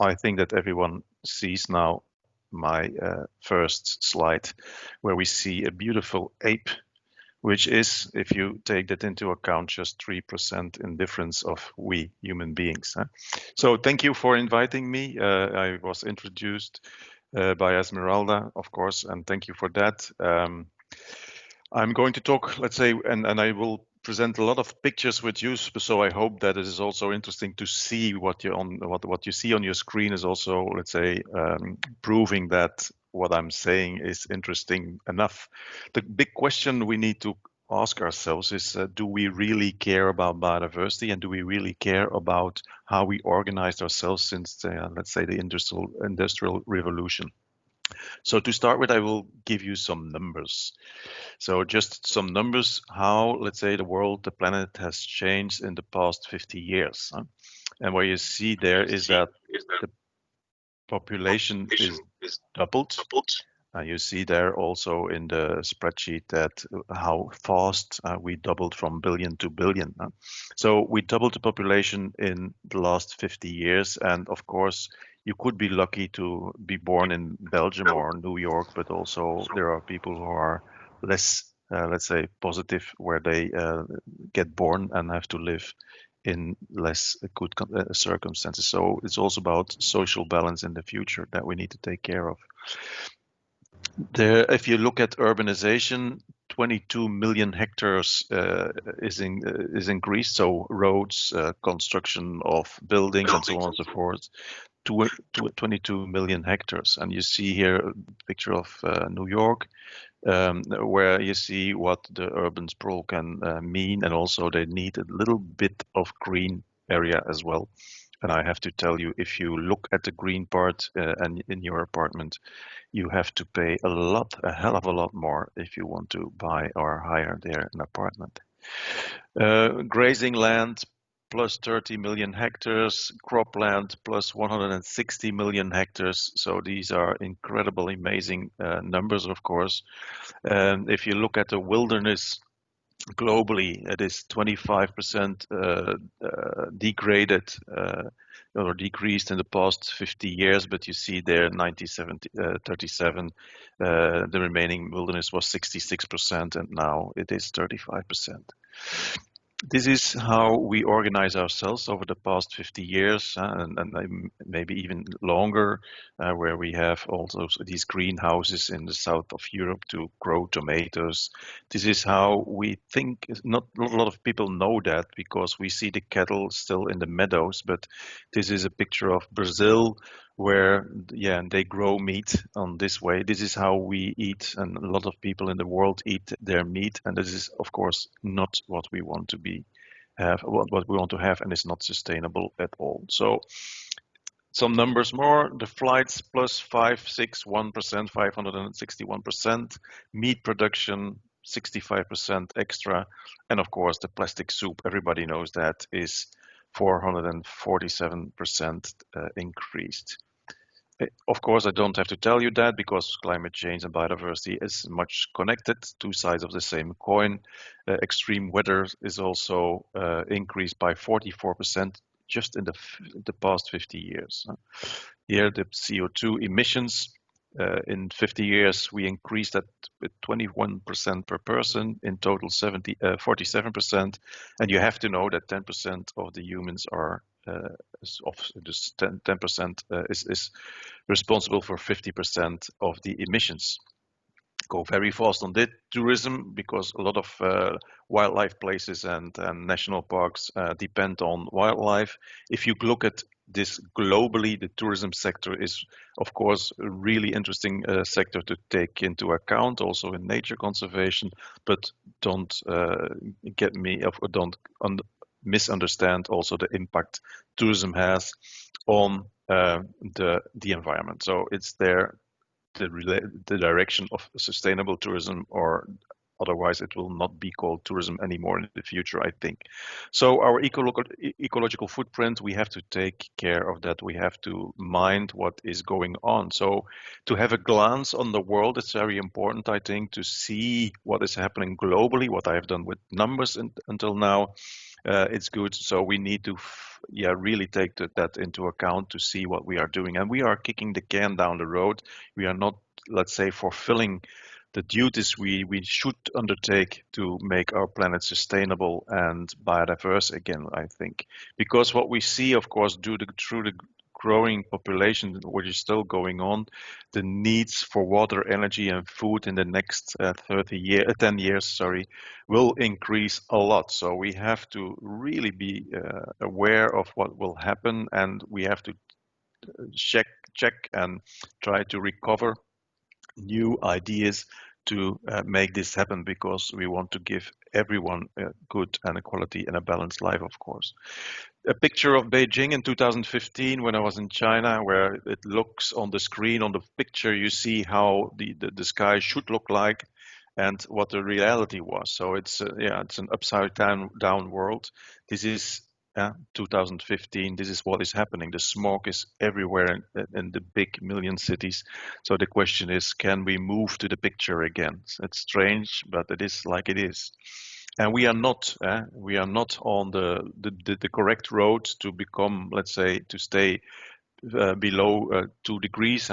I think that everyone sees now my first slide, where we see a beautiful ape, which is, if you take that into account, just 3% in difference of we human beings. So thank you for inviting me. I was introduced by Esmeralda, of course, and thank you for that. I'm going to talk, let's say, and I will present a lot of pictures with you. So I hope that it is also interesting to see what you see on your screen is also, let's say, proving that what I'm saying is interesting enough. The big question we need to ask ourselves is, do we really care about biodiversity, and do we really care about how we organized ourselves since, let's say, the industrial revolution? So to start with, I will give you some numbers. So just some numbers, how, let's say, the world, the planet has changed in the past 50 years. And what you see there is that the population is doubled. And you see there also in the spreadsheet that how fast we doubled from billion to billion. So we doubled the population in the last 50 years. And of course, you could be lucky to be born in Belgium or New York, but also there are people who are less, let's say, positive, where they get born and have to live in less good circumstances. So it's also about social balance in the future that we need to take care of. If you look at urbanization, 22 million hectares is increased. So roads, construction of buildings, and so on and so forth. 22 million hectares. And you see here a picture of New York, where you see what the urban sprawl can mean, and also they need a little bit of green area as well. And I have to tell you, if you look at the green part and in your apartment, you have to pay a hell of a lot more if you want to buy or hire there an apartment. Grazing land, plus 30 million hectares, cropland plus 160 million hectares. So these are incredible, amazing numbers, of course. If you look at the wilderness globally, it is 25% degraded or decreased in the past 50 years, but you see there 37, the remaining wilderness was 66%, and now it is 35%. This is how we organize ourselves over the past 50 years, and maybe even longer, where we have also these greenhouses in the south of Europe to grow tomatoes. This is how we think. Not a lot of people know that because we see the cattle still in the meadows, but this is a picture of Brazil, where they grow meat on this way. This is how we eat, and a lot of people in the world eat their meat, and this is of course not what we want to what we want to have, and it's not sustainable at all. So some numbers more: the flights plus 561%, 561%, meat production 65% extra, and of course the plastic soup, everybody knows that, is 447% increased. Of course, I don't have to tell you that, because climate change and biodiversity is much connected, two sides of the same coin. Extreme weather is also increased by 44% just in the past 50 years. Here, the CO2 emissions in 50 years, we increased that with 21% per person, in total 47%. And you have to know that 10% of the humans are of this 10% is responsible for 50% of the emissions. Go very fast on that. Tourism, because a lot of wildlife places and national parks depend on wildlife. If you look at this globally, the tourism sector is, of course, a really interesting sector to take into account, also in nature conservation. But don't get me, or don't misunderstand also the impact tourism has on the environment. So it's there, the direction of sustainable tourism, or otherwise it will not be called tourism anymore in the future, I think. So our ecological footprint, we have to take care of that. We have to mind what is going on. So to have a glance on the world, it's very important, I think, to see what is happening globally, what I have done with numbers until now. it's good. So we need to, really take that into account to see what we are doing. And we are kicking the can down the road. We are not, let's say, fulfilling the duties we should undertake to make our planet sustainable and biodiverse again, I think. Because what we see, of course, through the growing population, which is still going on, the needs for water, energy, and food in the next 10 years, sorry, will increase a lot. So we have to really be aware of what will happen, and we have to check and try to recover new ideas to make this happen, because we want to give everyone a good and a quality and a balanced life, of course. A picture of Beijing in 2015 when I was in China, where it looks on the screen, on the picture, you see how the sky should look like and what the reality was. So it's an upside down world. This is 2015. This is what is happening. The smog is everywhere in the big million cities. So the question is, can we move to the picture again? It's strange, but it is like it is. And we are not on the correct road to become, let's say, to stay below 2 degrees.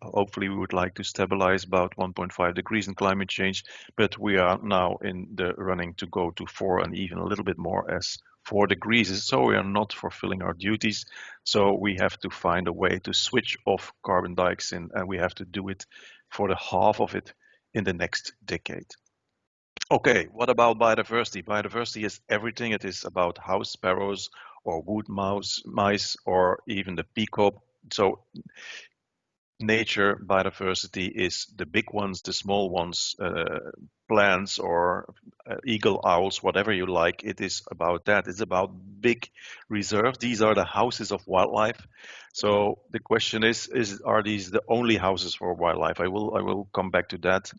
Hopefully, we would like to stabilize about 1.5 degrees in climate change, but we are now in the running to go to 4 and even a little bit more as 4 degrees. So we are not fulfilling our duties. So we have to find a way to switch off carbon dioxide, and we have to do it for the half of it in the next decade. Okay, what about biodiversity? Biodiversity is everything. It is about house sparrows or wood mice, or even the peacock. So nature biodiversity is the big ones, the small ones, plants or eagle owls, whatever you like. It is about that. It's about big reserves. These are the houses of wildlife. So the question is are these the only houses for wildlife? I will come back to that.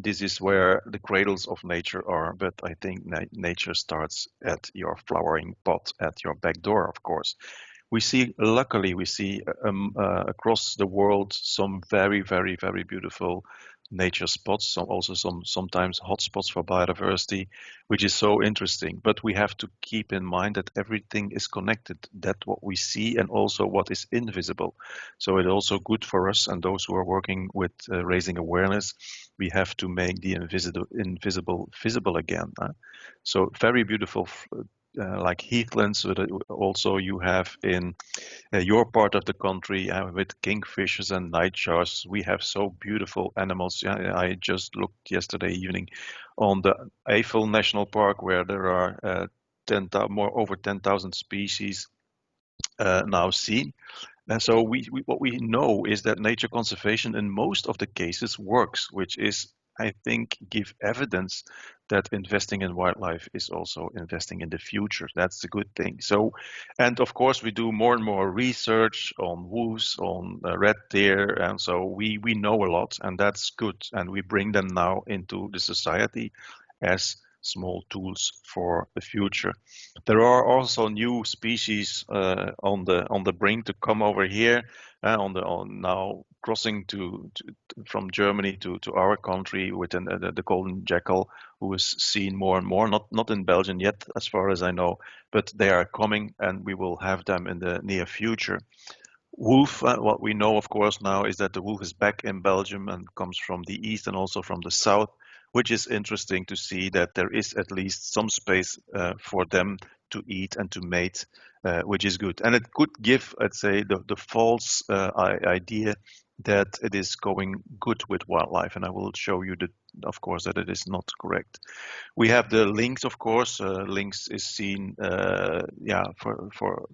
This is where the cradles of nature are, but I think nature starts at your flowering pot, at your back door, of course. Luckily, we see across the world some very, very, very beautiful nature spots, also sometimes hotspots for biodiversity, which is so interesting. But we have to keep in mind that everything is connected, that what we see and also what is invisible. So it's also good for us and those who are working with raising awareness. We have to make the invisible visible again. So very beautiful like heathlands, but also you have in your part of the country with kingfishers and nightjars. We have so beautiful animals. I just looked yesterday evening on the Eifel National Park, where there are over 10,000 species now seen. And so what we know is that nature conservation in most of the cases works, which is, I think, give evidence that investing in wildlife is also investing in the future. That's the good thing. So, and of course, we do more and more research on wolves, on red deer, and so we know a lot, and that's good. And we bring them now into the society as small tools for the future. There are also new species on the brink to come over here, on now crossing from Germany to our country with the golden jackal, who is seen more and more. Not in Belgium yet, as far as I know, but they are coming, and we will have them in the near future. Wolf, what we know, of course, now is that the wolf is back in Belgium and comes from the east and also from the south, which is interesting to see that there is at least some space for them to eat and to mate, which is good. And it could give, let's say, the false idea that it is going good with wildlife. And I will show you that, of course, that it is not correct. We have the lynx, of course. Lynx is seen, for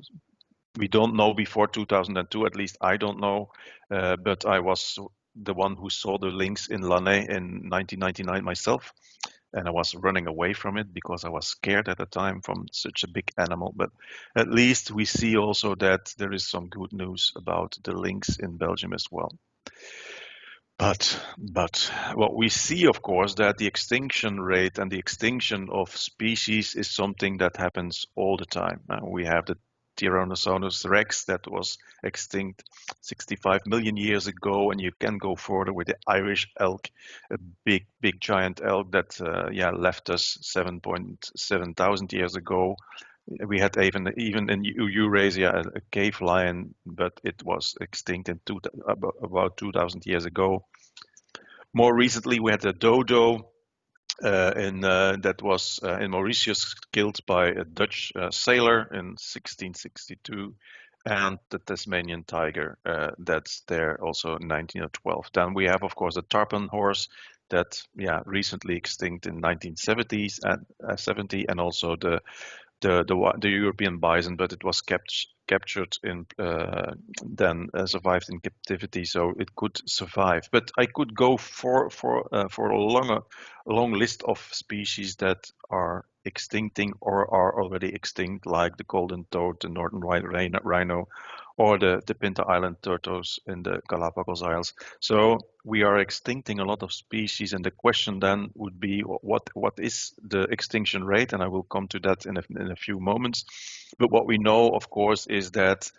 we don't know before 2002, at least I don't know, but I was the one who saw the lynx in Lanay in 1999 myself, and I was running away from it because I was scared at the time from such a big animal. But at least we see also that there is some good news about the lynx in Belgium as well. But what we see, of course, that the extinction rate and the extinction of species is something that happens all the time. We have the Tyrannosaurus rex that was extinct 65 million years ago, and you can go further with the Irish elk, a big giant elk that left us 7.7 thousand years ago. We had even in Eurasia a cave lion, but it was extinct in about 2,000 years ago. More recently, we had a dodo that was in Mauritius, killed by a Dutch sailor in 1662, and the Tasmanian tiger that's there also in 1912. Then we have, of course, the tarpon horse that recently extinct in 1970s and 70, and also the European bison, but it was captured in then survived in captivity, so it could survive. But I could go for a long list of species that are extincting or are already extinct, like the golden toad, the northern rhino, or the Pinta Island turtles in the Galapagos Isles. So we are extincting a lot of species, and the question then would be what is the extinction rate? And I will come to that in a few moments. But what we know, of course, is that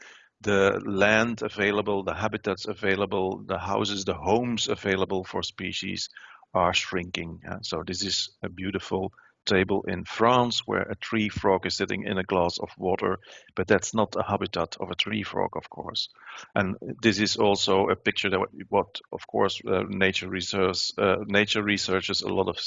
the land available, the habitats available, the houses, the homes available for species are shrinking. So this is a beautiful table in France where a tree frog is sitting in a glass of water, but that's not a habitat of a tree frog, of course. And this is also a picture that what of course, nature researchers a lot of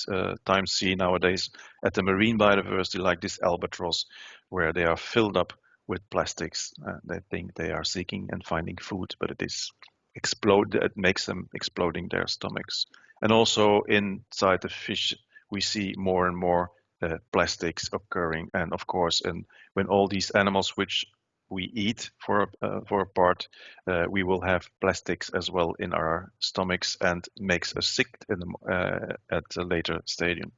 times see nowadays at the marine biodiversity, like this albatross, where they are filled up with plastics. They think they are seeking and finding food, but it makes them exploding their stomachs. And also inside the fish, we see more and more plastics occurring. And of course, when all these animals which we eat for a part, we will have plastics as well in our stomachs and makes us sick at a later stadium.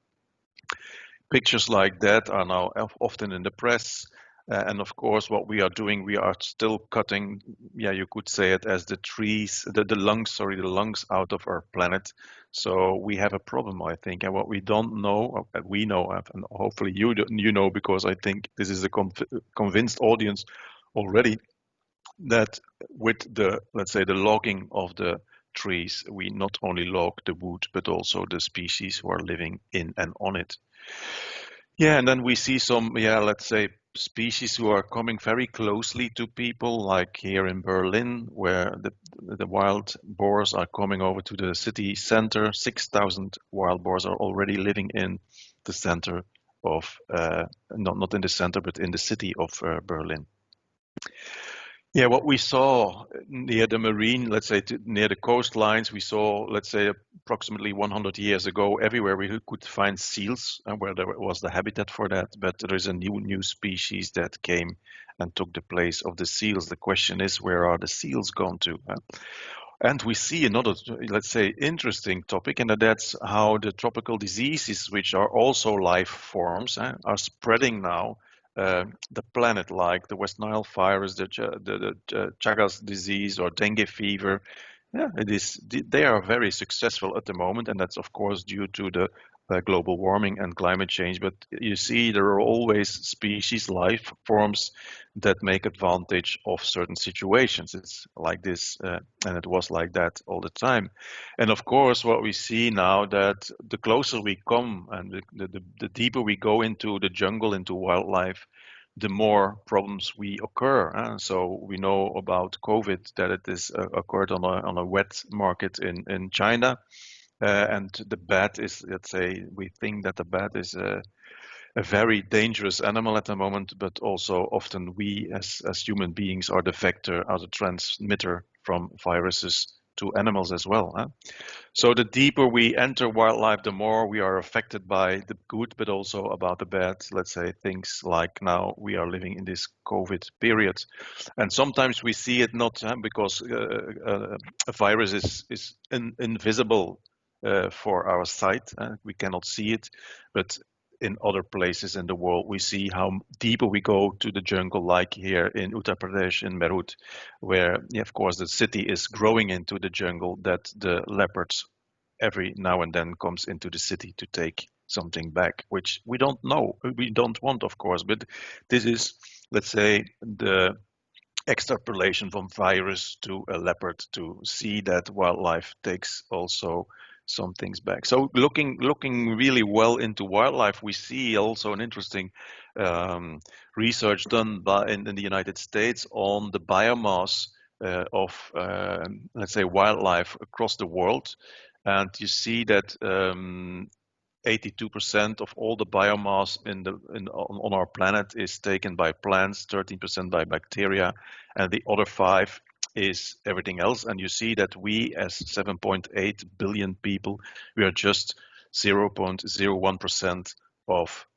Pictures like that are now often in the press. And of course, what we are doing, we are still cutting, you could say it as the lungs out of our planet. So we have a problem, I think. And what we don't know, we know, and hopefully you know, because I think this is a convinced audience already, that with let's say, the logging of the trees, we not only log the wood, but also the species who are living in and on it. Yeah, and then we see some, let's say, species who are coming very closely to people, like here in Berlin, where the wild boars are coming over to the city center. 6,000 wild boars are already living in the center of, not in the center, but in the city of Berlin. Yeah, what we saw near the marine, let's say near the coastlines, we saw, let's say, approximately 100 years ago, everywhere we could find seals, where there was the habitat for that. But there is a new species that came and took the place of the seals. The question is, where are the seals gone to? And we see another, let's say, interesting topic, and that's how the tropical diseases, which are also life forms, are spreading now. The planet, like the West Nile virus, the Chagas disease, or dengue fever. Yeah, they are very successful at the moment, and that's of course due to the global warming and climate change. But you see, there are always species, life forms that make advantage of certain situations. It's like this, and it was like that all the time. And of course, what we see now, that the closer we come and the deeper we go into the jungle, into wildlife, the more problems we occur. So we know about COVID, that it is occurred on a wet market in China. And the bat is, let's say, we think that the bat is a very dangerous animal at the moment, but also often we as human beings are the vector, are the transmitter from viruses to animals as well. So the deeper we enter wildlife, the more we are affected by the good, but also about the bad. Let's say things like now we are living in this COVID period. And sometimes we see it not because a virus is invisible for our sight. We cannot see it, but in other places in the world, we see how deeper we go to the jungle, like here in Uttar Pradesh, in Meerut, where, of course, the city is growing into the jungle, that the leopards every now and then comes into the city to take something back, which we don't know, we don't want, of course, but this is let's say, the extrapolation from virus to a leopard to see that wildlife takes also some things back. So looking really well into wildlife, we see also an interesting research done in the United States on the biomass of let's say wildlife across the world, and you see that 82% of all the biomass on our planet is taken by plants, 13% by bacteria, and the other 5 is everything else. And you see that we, as 7.8 billion people, we are just 0.01% of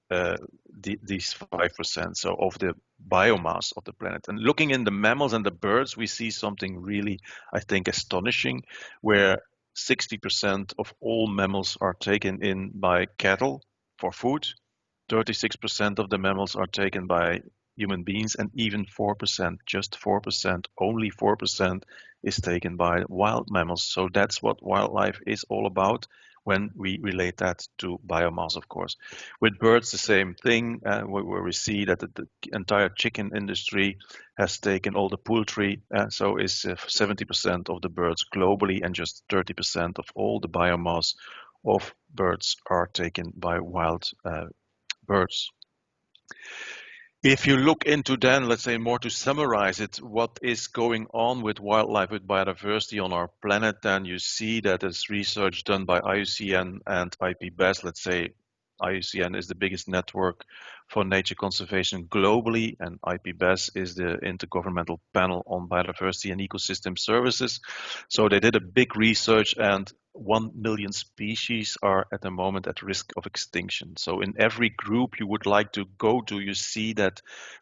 these 5%, so of the biomass of the planet. And looking in the mammals and the birds, we see something really, I think, astonishing, where 60% of all mammals are taken in by cattle for food. 36% of the mammals are taken by human beings, and even 4%, just 4%, only 4% is taken by wild mammals. So that's what wildlife is all about when we relate that to biomass, of course. With birds, the same thing, where we see that the entire chicken industry has taken all the poultry, so is 70% of the birds globally, and just 30% of all the biomass of birds are taken by wild birds. If you look into then, let's say more to summarize it, what is going on with wildlife, with biodiversity on our planet, then you see that there's research done by IUCN and IPBES. Let's say IUCN is the biggest network for nature conservation globally, and IPBES is the Intergovernmental Panel on Biodiversity and Ecosystem Services. So they did a big research, and 1 million species are at the moment at risk of extinction. So in every group you would like to go to, you see that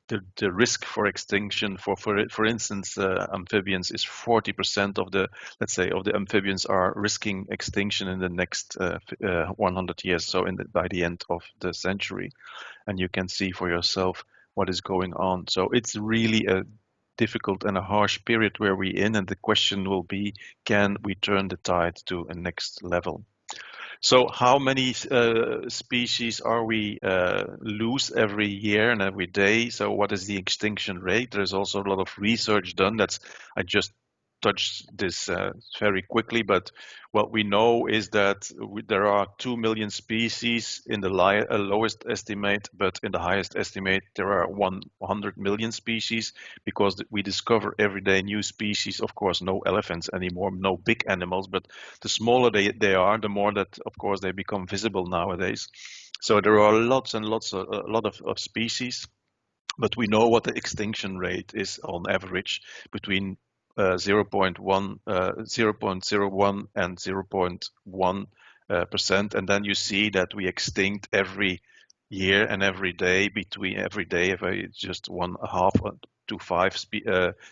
the risk for extinction for instance, amphibians is 40% of the, let's say, of the amphibians are risking extinction in the next 100 years, so by the end of the century. And you can see for yourself what is going on. So it's really a difficult and a harsh period where we're in, and the question will be, can we turn the tide to a next level? So how many species are we lose every year and every day? So what is the extinction rate? There's also a lot of research done. I just touched this very quickly, but what we know is that there are 2 million species in the lowest estimate, but in the highest estimate there are 100 million species, because we discover every day new species. Of course, no elephants anymore, no big animals, but the smaller they are, the more that, of course, they become visible nowadays. So there are lots and lots, a lot of species, but we know what the extinction rate is on average, between 0.01 and 0.1%, and then you see that we extinct every year and every day, if I just 1.5 to 5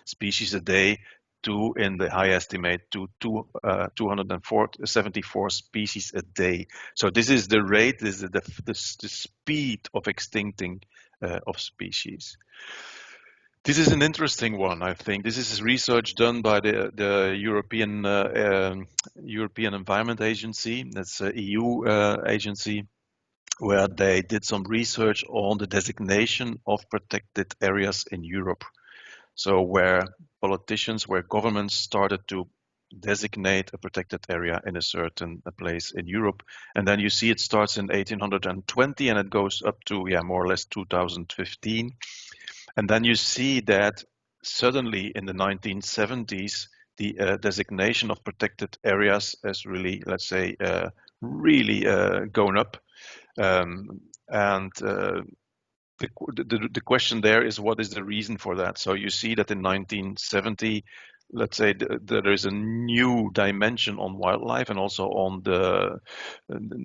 species a day, to, in the high estimate, to 274 species a day. So this is the rate, this is the speed of extincting of species. This is an interesting one, I think. This is research done by the European Environment Agency. That's an EU agency, where they did some research on the designation of protected areas in Europe. So where governments started to designate a protected area in a certain place in Europe. And then you see it starts in 1820 and it goes up to, more or less 2015. And then you see that suddenly in the 1970s, the designation of protected areas has really, let's say, gone up. The question there is, what is the reason for that? So you see that in 1970, let's say, there is a new dimension on wildlife, and also on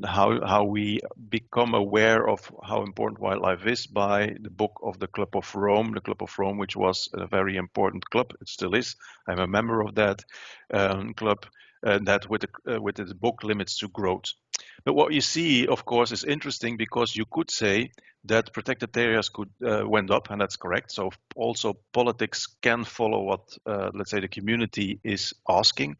how we become aware of how important wildlife is by the book of the Club of Rome, which was a very important club. It still is. I'm a member of that club, that with the book Limits to Growth. But what you see, of course, is interesting, because you could say that protected areas went up, and that's correct. So also politics can follow what, let's say, the community is asking,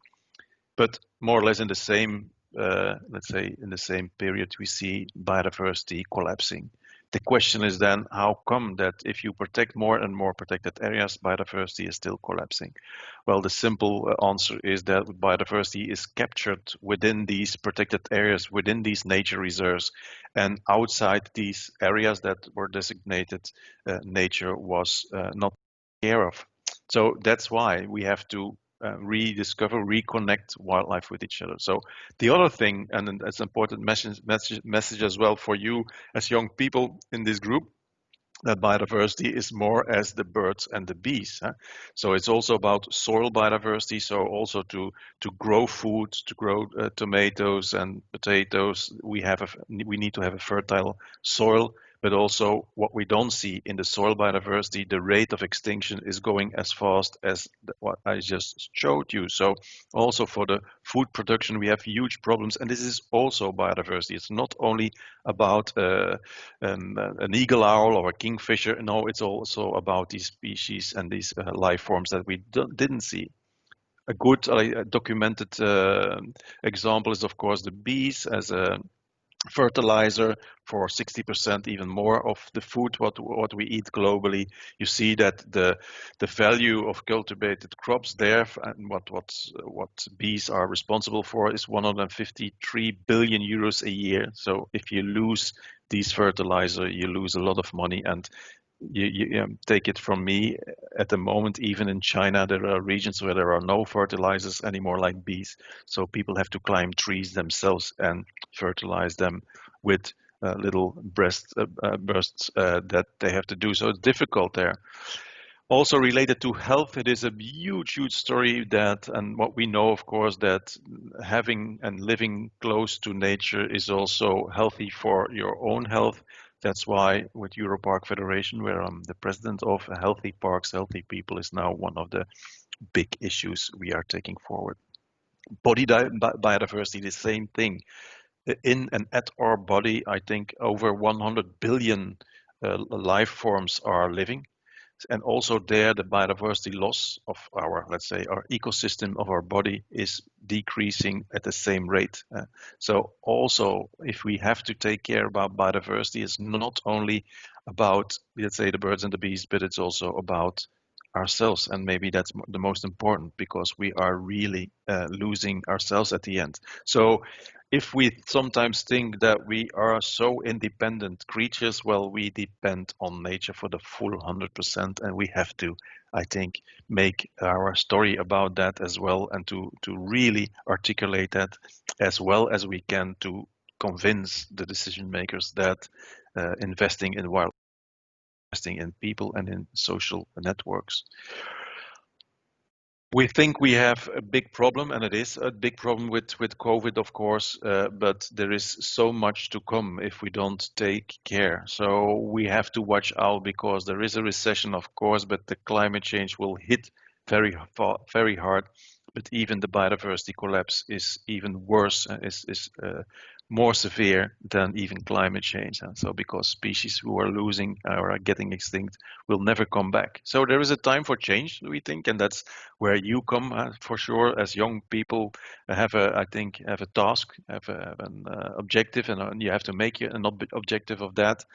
but more or less in the same, let's say, in the same period, we see biodiversity collapsing. The question is then, how come that if you protect more and more protected areas, biodiversity is still collapsing? Well, the simple answer is that biodiversity is captured within these protected areas, within these nature reserves, and outside these areas that were designated, nature was not taken care of. So that's why we have to rediscover, reconnect wildlife with each other. So the other thing, and that's an important message as well for you as young people in this group, that biodiversity is more as the birds and the bees. Huh? So it's also about soil biodiversity. So also to grow food, to grow tomatoes and potatoes, we need to have a fertile soil. But also what we don't see in the soil biodiversity, the rate of extinction is going as fast as what I just showed you. So also for the food production, we have huge problems. And this is also biodiversity. It's not only about an eagle owl or a kingfisher. No, it's also about these species and these life forms that we didn't see. A good documented example is, of course, the bees as a fertilizer for 60%, even more of the food what we eat globally. You see that the value of cultivated crops there and what bees are responsible for is 153 billion euros a year. So if you lose these fertilizer, you lose a lot of money. And you take it from me, at the moment, even in China, there are regions where there are no fertilizers anymore like bees. So people have to climb trees themselves and fertilize them with little bursts that they have to do. So it's difficult there. Also related to health, it is a huge story that, and what we know, of course, that having and living close to nature is also healthy for your own health. That's why with Europarc Federation, where I'm the president of, healthy parks, healthy people is now one of the big issues we are taking forward. Body biodiversity, the same thing. In and at our body, I think over 100 billion life forms are living. And also there, the biodiversity loss of our, let's say, our ecosystem of our body is decreasing at the same rate. So also, if we have to take care about biodiversity, it's not only about, let's say, the birds and the bees, but it's also about ourselves. And maybe that's the most important, because we are really losing ourselves at the end. So if we sometimes think that we are so independent creatures, well, we depend on nature for the full 100%, and we have to, I think, make our story about that as well, and to really articulate that as well as we can, to convince the decision makers that investing in wildlife, investing in people and in social networks. We think we have a big problem, and it is a big problem with COVID, of course, but there is so much to come if we don't take care. So we have to watch out, because there is a recession, of course, but the climate change will hit very hard. But even the biodiversity collapse is even worse, is more severe than even climate change. So because species who are losing or are getting extinct will never come back. So there is a time for change, we think, and that's where you come for sure. As young people, I think, have a task, have an objective, and you have to make an objective of that.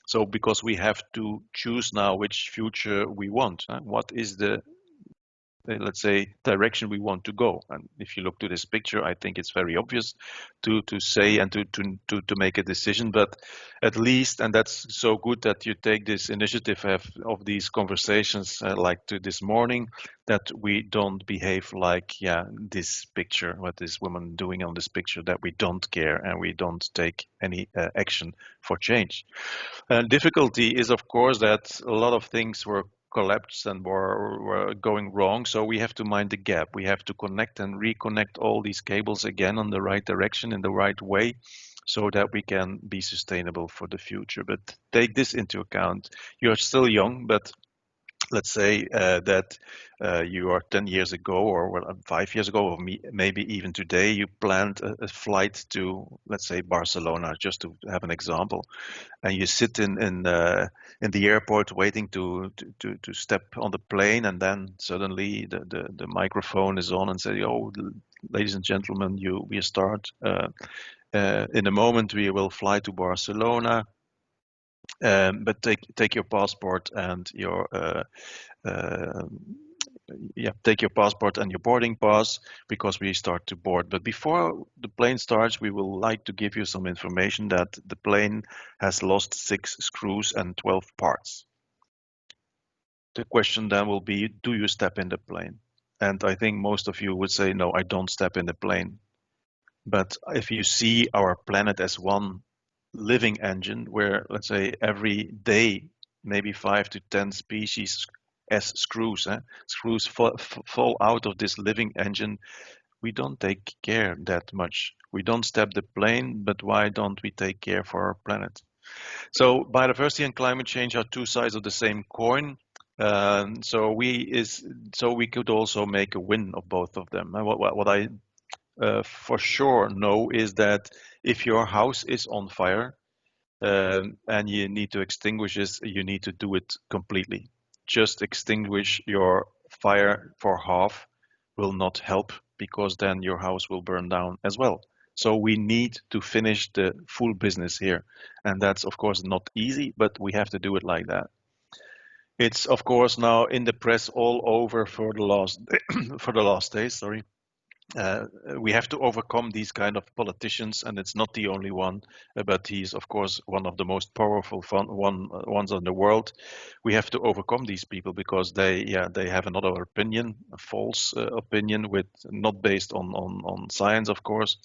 So because we have to choose now which future we want. What is the, let's say, direction we want to go? And if you look to this picture, I think it's very obvious to say and to make a decision. But at least, and that's so good that you take this initiative of these conversations like to this morning, that we don't behave like, yeah, this picture, what this woman doing on this picture, that we don't care and we don't take any action for change. And difficulty is, of course, that a lot of things were collapsed and were going wrong. So we have to mind the gap. We have to connect and reconnect all these cables again on the right direction, in the right way, so that we can be sustainable for the future. But take this into account. You're still young, but let's say that you are 10 years ago, or well, 5 years ago, or maybe even today, you planned a flight to, let's say, Barcelona, just to have an example, and you sit in the airport waiting to step on the plane, and then suddenly the microphone is on and say, "Oh, ladies and gentlemen, we start in a moment. We will fly to Barcelona. But take your passport and your uh, yeah, take your passport and your boarding pass because we start to board. But before the plane starts, we will like to give you some information that the plane has lost 6 screws and 12 parts. The question then will be, do you step in the plane? And I think most of you would say, no, I don't step in the plane. But if you see our planet as one living engine where, let's say, every day, maybe 5 to 10 species as screws fall out of this living engine, we don't take care that much. We don't step the plane, but why don't we take care for our planet? So biodiversity and climate change are two sides of the same coin. So we could also make a win of both of them. And what I for sure know is that if your house is on fire and you need to extinguish it, you need to do it completely. Just extinguish your fire for half will not help because then your house will burn down as well. So we need to finish the full business here. And that's of course not easy, but we have to do it like that. It's of course now in the press all over for the last for the last days, sorry. Uh, we have to overcome these kind of politicians, and it's not the only one, but he's of course one of the most powerful ones in the world. We have to overcome these people because they have another opinion, a false opinion, with not based on science, of course,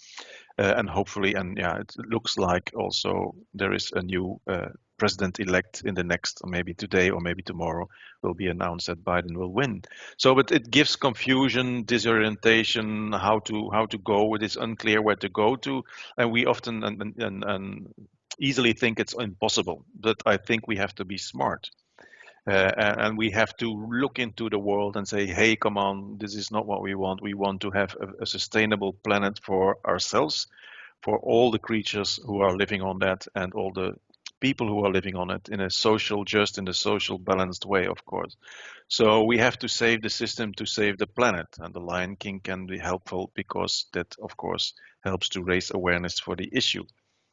and hopefully, and yeah, it looks like also there is a new president-elect in the next, or maybe today or maybe tomorrow, will be announced that Biden will win. So, but it gives confusion, disorientation, how to go. It is unclear where to go to, and we often and easily think it's impossible. But I think we have to be smart. And we have to look into the world and say, hey, come on, this is not what we want. We want to have a sustainable planet for ourselves, for all the creatures who are living on that, and all the people who are living on it in a social, just in a social balanced way, of course. So we have to save the system to save the planet, and the Lion King can be helpful because that, of course, helps to raise awareness for the issue.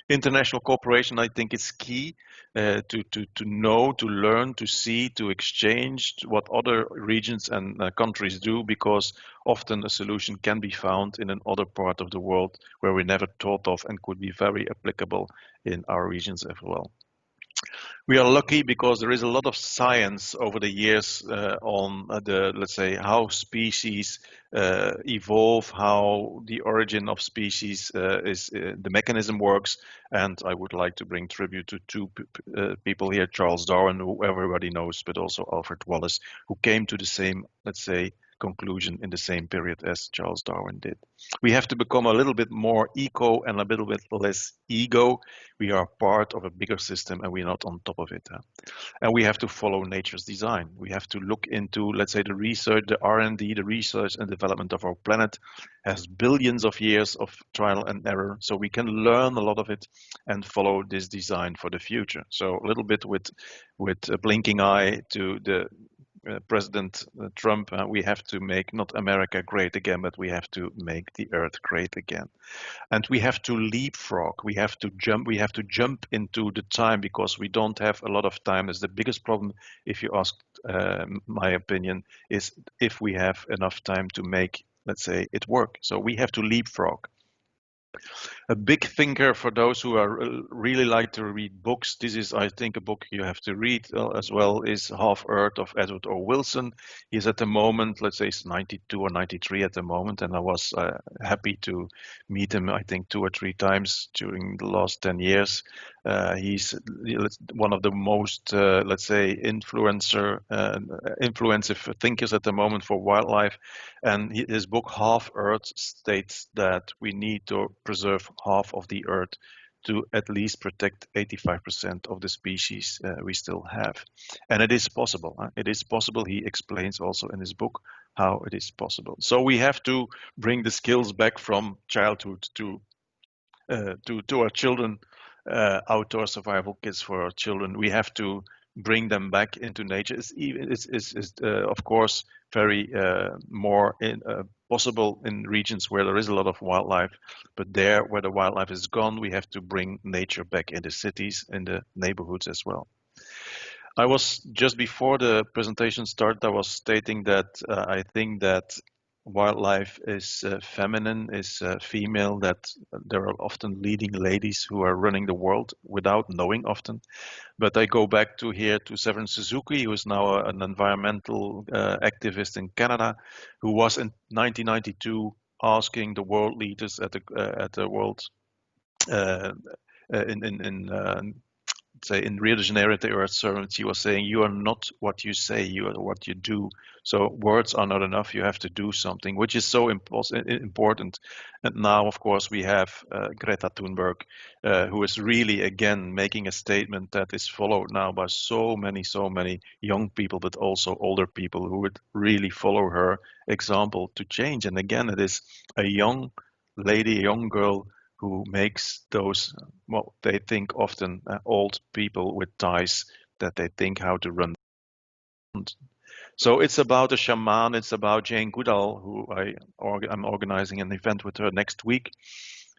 International cooperation, I think, is key to know, to learn, to see, to exchange what other regions and countries do, because often a solution can be found in another part of the world where we never thought of and could be very applicable in our regions as well. We are lucky because there is a lot of science over the years on let's say, how species evolve, how the origin of species the mechanism works. And I would like to bring tribute to two people here, Charles Darwin, who everybody knows, but also Alfred Wallace, who came to the same, let's say, conclusion in the same period as Charles Darwin did. We have to become a little bit more eco and a little bit less ego. We are part of a bigger system and we're not on top of it. And we have to follow nature's design. We have to look into, let's say, the research, the R&D, the research and development of our planet has billions of years of trial and error. So we can learn a lot of it and follow this design for the future. So a little bit with a blinking eye to the President Trump, we have to make not America great again, but we have to make the earth great again. And we have to leapfrog. We have to jump. We have to jump into the time because we don't have a lot of time. That's the biggest problem, if you ask my opinion, is if we have enough time to make, let's say, it work. So we have to leapfrog. A big thinker for those who are really like to read books. This is, I think, a book you have to read as well, is Half Earth of Edward O. Wilson. He's at the moment, let's say he's 92 or 93 at the moment, and I was happy to meet him, I think, 2 or 3 times during the last 10 years. He's one of the most, let's say, influensive thinkers at the moment for wildlife. And his book, Half Earth, states that we need to preserve half of the earth to at least protect 85% of the species we still have. And it is possible. It is possible. He explains also in his book how it is possible. So we have to bring the skills back from childhood to our children, outdoor survival kits for our children. We have to bring them back into nature. It's of course very more possible in regions where there is a lot of wildlife, but there where the wildlife is gone, we have to bring nature back in the cities, in the neighborhoods as well. I was just before the presentation started, I was stating that I think that wildlife is feminine, is female, that there are often leading ladies who are running the world without knowing often. But I go back to here to Severin Suzuki, who is now an environmental activist in Canada, who was in 1992 asking the world leaders at the world uh, in say in Rio de Janeiro at the Earth Summit, he was saying, "You are not what you say, you are what you do. So words are not enough. You have to do something," which is so important. And now, of course, we have Greta Thunberg, who is really again making a statement that is followed now by so many young people, but also older people who would really follow her example to change. And again, it is a young lady, a young girl who makes those, well, they think often old people with ties that they think how to run. So it's about a shaman. It's about Jane Goodall, who I'm organizing an event with her next week.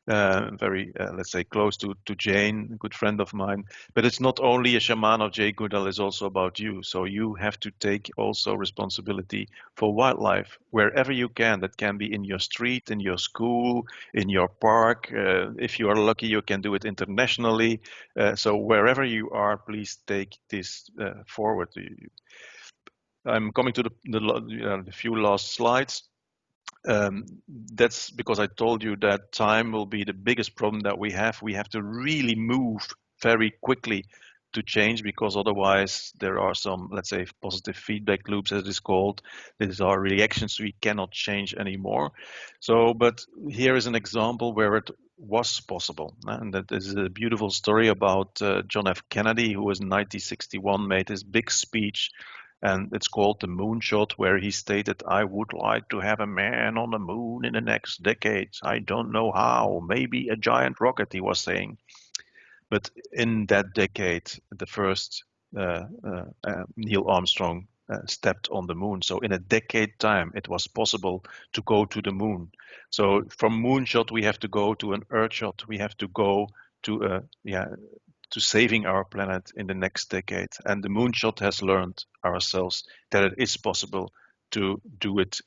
Very, let's say, close to Jane, a good friend of mine. But it's not only a shaman of Jane Goodall, it's also about you. So you have to take also responsibility for wildlife wherever you can. That can be in your street, in your school, in your park. If you are lucky, you can do it internationally. So wherever you are, please take this forward. I'm coming to the few last slides. Um, that's because I told you that time will be the biggest problem that we have. We have to really move very quickly to change, because otherwise there are some, let's say, positive feedback loops, as it is called. These are reactions we cannot change anymore. So, but here is an example where it was possible. And that is a beautiful story about John F. Kennedy, who in 1961 made this big speech, and it's called the Moonshot, where he stated, "I would like to have a man on the moon in the next decade. I don't know how, maybe a giant rocket," he was saying. But in that decade, the first Neil Armstrong stepped on the moon. So in a decade time, it was possible to go to the moon. So from moonshot, we have to go to an earthshot. We have to go to to saving our planet in the next decade. And the moonshot has learned ourselves that it is possible to do it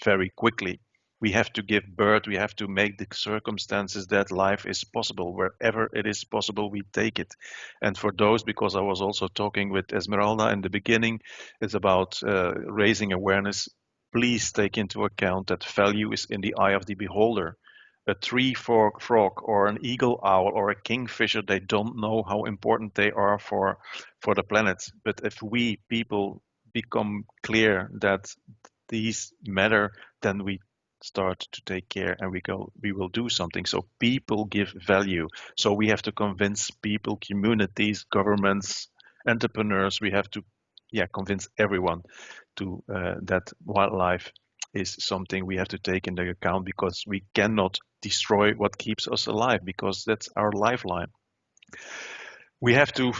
very quickly. We have to give birth, we have to make the circumstances that life is possible. Wherever it is possible, we take it. And for those, because I was also talking with Esmeralda in the beginning, it's about raising awareness. Please take into account that value is in the eye of the beholder. A tree frog or an eagle owl or a kingfisher, they don't know how important they are for the planet. But if we people become clear that these matter, then we start to take care and we will do something. So people give value. So we have to convince people, communities, governments, entrepreneurs. We have to convince everyone to that wildlife is something we have to take into account, because we cannot destroy what keeps us alive, because that's our lifeline. We have to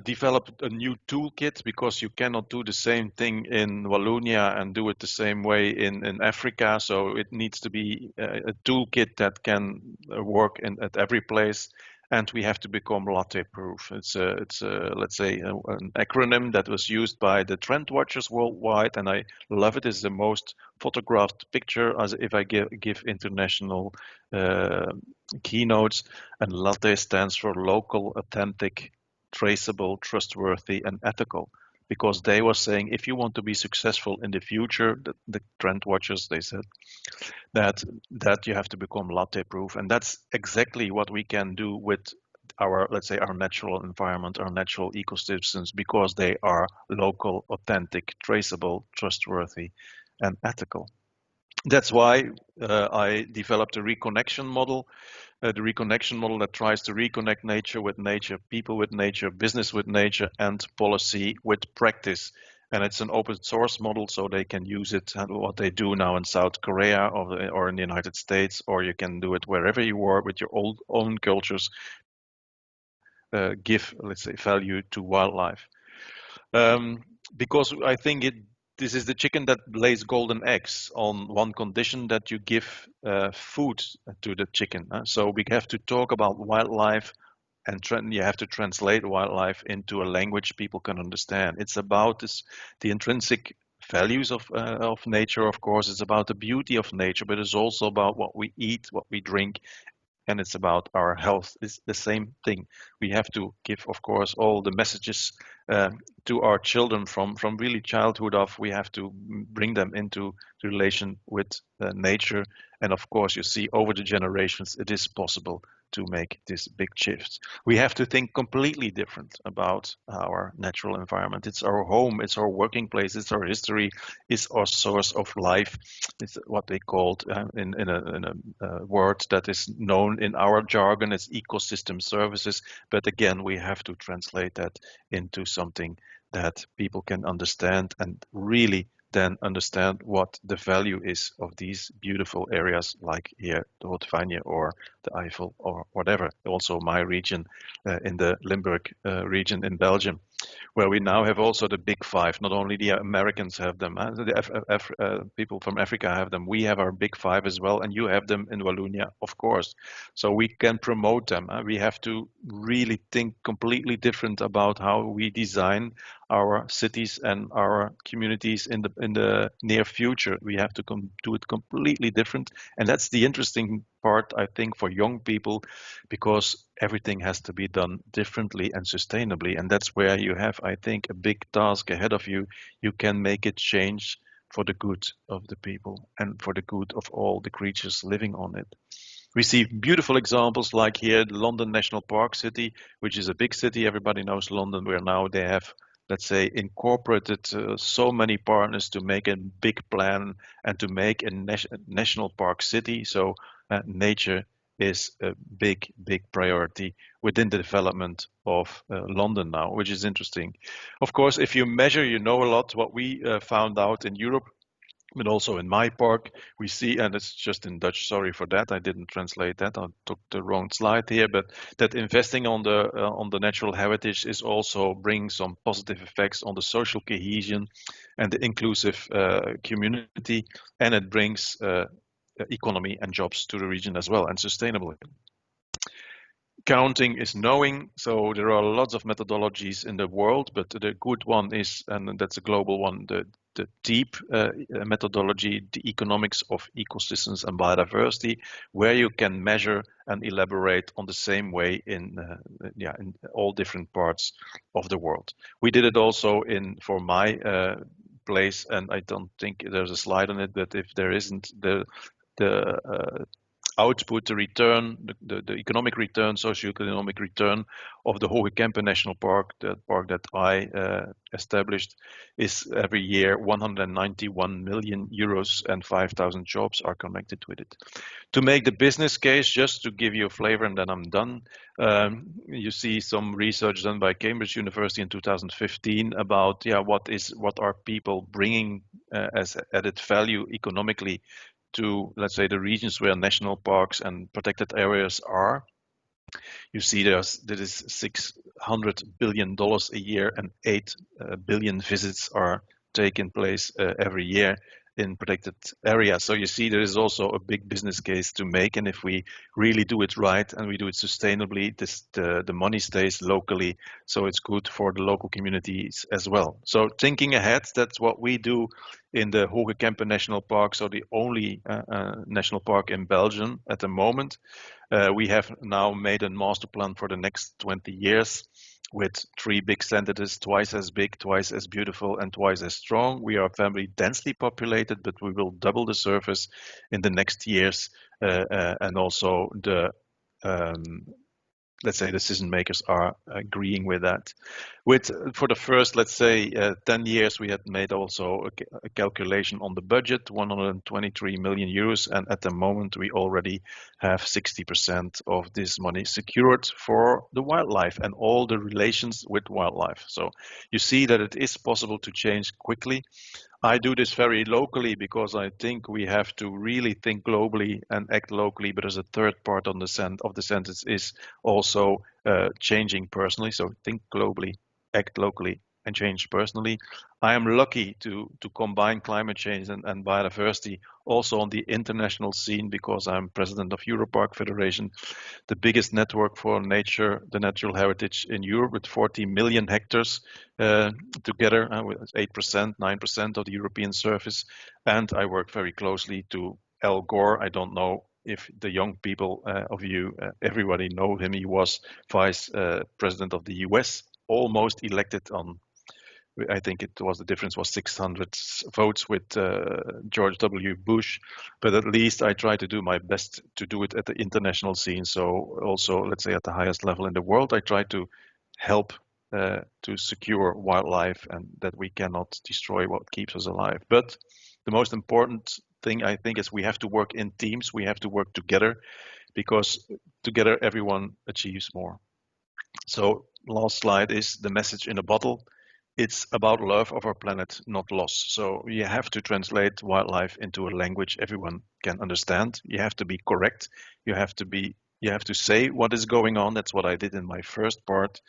develop a new toolkit, because you cannot do the same thing in Wallonia and do it the same way in Africa. So it needs to be a toolkit that can work at every place. And we have to become latte proof. It's let's say an acronym that was used by the trend watchers worldwide, and I love it. It's the most photographed picture as if I give international keynotes. And latte stands for local, authentic, traceable, trustworthy, and ethical. Because they were saying, if you want to be successful in the future, the trend watchers, they said, that you have to become latte proof. And that's exactly what we can do with our, let's say, our natural environment, our natural ecosystems, because they are local, authentic, traceable, trustworthy, and ethical. That's why I developed a reconnection model, the reconnection model that tries to reconnect nature with nature, people with nature, business with nature, and policy with practice. And it's an open source model, so they can use it, what they do now in South Korea or in the United States, or you can do it wherever you are with your own cultures. Give, let's say, value to wildlife. Because I think this is the chicken that lays golden eggs on one condition, that you give food to the chicken. So we have to talk about wildlife, and you have to translate wildlife into a language people can understand. It's about the intrinsic values of nature, of course. It's about the beauty of nature, but it's also about what we eat, what we drink, and it's about our health. It's the same thing. We have to give, of course, all the messages to our children from really childhood of. We have to bring them into relation with nature. And of course, you see over the generations, it is possible to make this big shift. We have to think completely different about our natural environment. It's our home, it's our working place, it's our history, it's our source of life. It's what they called in a word that is known in our jargon as ecosystem services. But again, we have to translate that into something that people can understand, and really then understand what the value is of these beautiful areas like here, the Haute-Fagne or the Eifel or whatever. Also my region in the Limburg region in Belgium, where we now have also the big five. Not only the Americans have them, the people from Africa have them. We have our big five as well, and you have them in Wallonia, of course. So we can promote them. We have to really think completely different about how we design our cities and our communities in the near future. We have to do it completely different, and that's the interesting part, I think, for young people, because everything has to be done differently and sustainably. And that's where you have, I think, a big task ahead of you. You can make it change for the good of the people and for the good of all the creatures living on it. We see beautiful examples like here, London National Park City, which is a big city. Everybody knows London, where now they have, let's say, incorporated so many partners to make a big plan and to make a national park city. So nature is a big, big priority within the development of London now, which is interesting. Of course, if you measure, you know a lot. What we found out in Europe, but also in my park, we see, and it's just in Dutch, sorry for that, I didn't translate that, I took the wrong slide here, but that investing on the natural heritage is also bringing some positive effects on the social cohesion and the inclusive community, and it brings economy and jobs to the region as well, and sustainability. Counting is knowing, so there are lots of methodologies in the world, but the good one is, and that's a global one, the deep methodology, the economics of ecosystems and biodiversity, where you can measure and elaborate on the same way in all different parts of the world. We did it also for my place, and I don't think there's a slide on it, but if there isn't, the output, the return, the economic return, socio-economic return of the Hoge Kempen National Park, the park that I established, is every year 191 million euros, and 5,000 jobs are connected with it. To make the business case, just to give you a flavor, and then I'm done, you see some research done by Cambridge University in 2015 about what are people bringing as added value economically to, let's say, the regions where national parks and protected areas are. You see there is $600 billion a year, and 8 billion visits are taking place every year in protected areas. So you see there is also a big business case to make, and if we really do it right and we do it sustainably, the money stays locally, so it's good for the local communities as well. So thinking ahead, that's what we do in the Hoge Kempen National Park, so the only national park in Belgium at the moment. We have now made a master plan for the next 20 years with 3 big centers, twice as big, twice as beautiful, and twice as strong. We are very densely populated, but we will double the surface in the next years, and also let's say decision makers are agreeing with that. For the first, let's say, 10 years, we had made also a calculation on the budget, 123 million euros, and at the moment we already have 60% of this money secured for the wildlife and all the relations with wildlife. So you see that it is possible to change quickly. I do this very locally because I think we have to really think globally and act locally. But as a third part of the sentence is also changing personally. So think globally, act locally, and change personally. I am lucky to combine climate change and biodiversity also on the international scene because I'm president of Europarc Federation, the biggest network for nature, the natural heritage in Europe with 40 million hectares together with 8%, 9% of the European surface. And I work very closely to Al Gore. I don't know if the young people of you, everybody know him. He was vice president of the US, almost elected on, I think it was, the difference was 600 votes with George W. Bush, but at least I try to do my best to do it at the international scene. So also, let's say at the highest level in the world, I try to help to secure wildlife and that we cannot destroy what keeps us alive. But the most important thing I think is we have to work in teams. We have to work together because together everyone achieves more. So last slide is the message in a bottle. It's about love of our planet, not loss. So you have to translate wildlife into a language everyone can understand. You have to be correct. You have to say what is going on. That's what I did in my first part.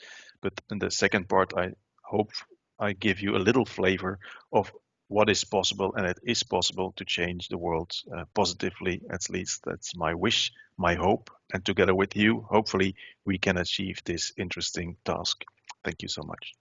But in the second part, I hope I give you a little flavor of what is possible, and it is possible to change the world positively. At least that's my wish, my hope. And together with you, hopefully, we can achieve this interesting task. Thank you so much.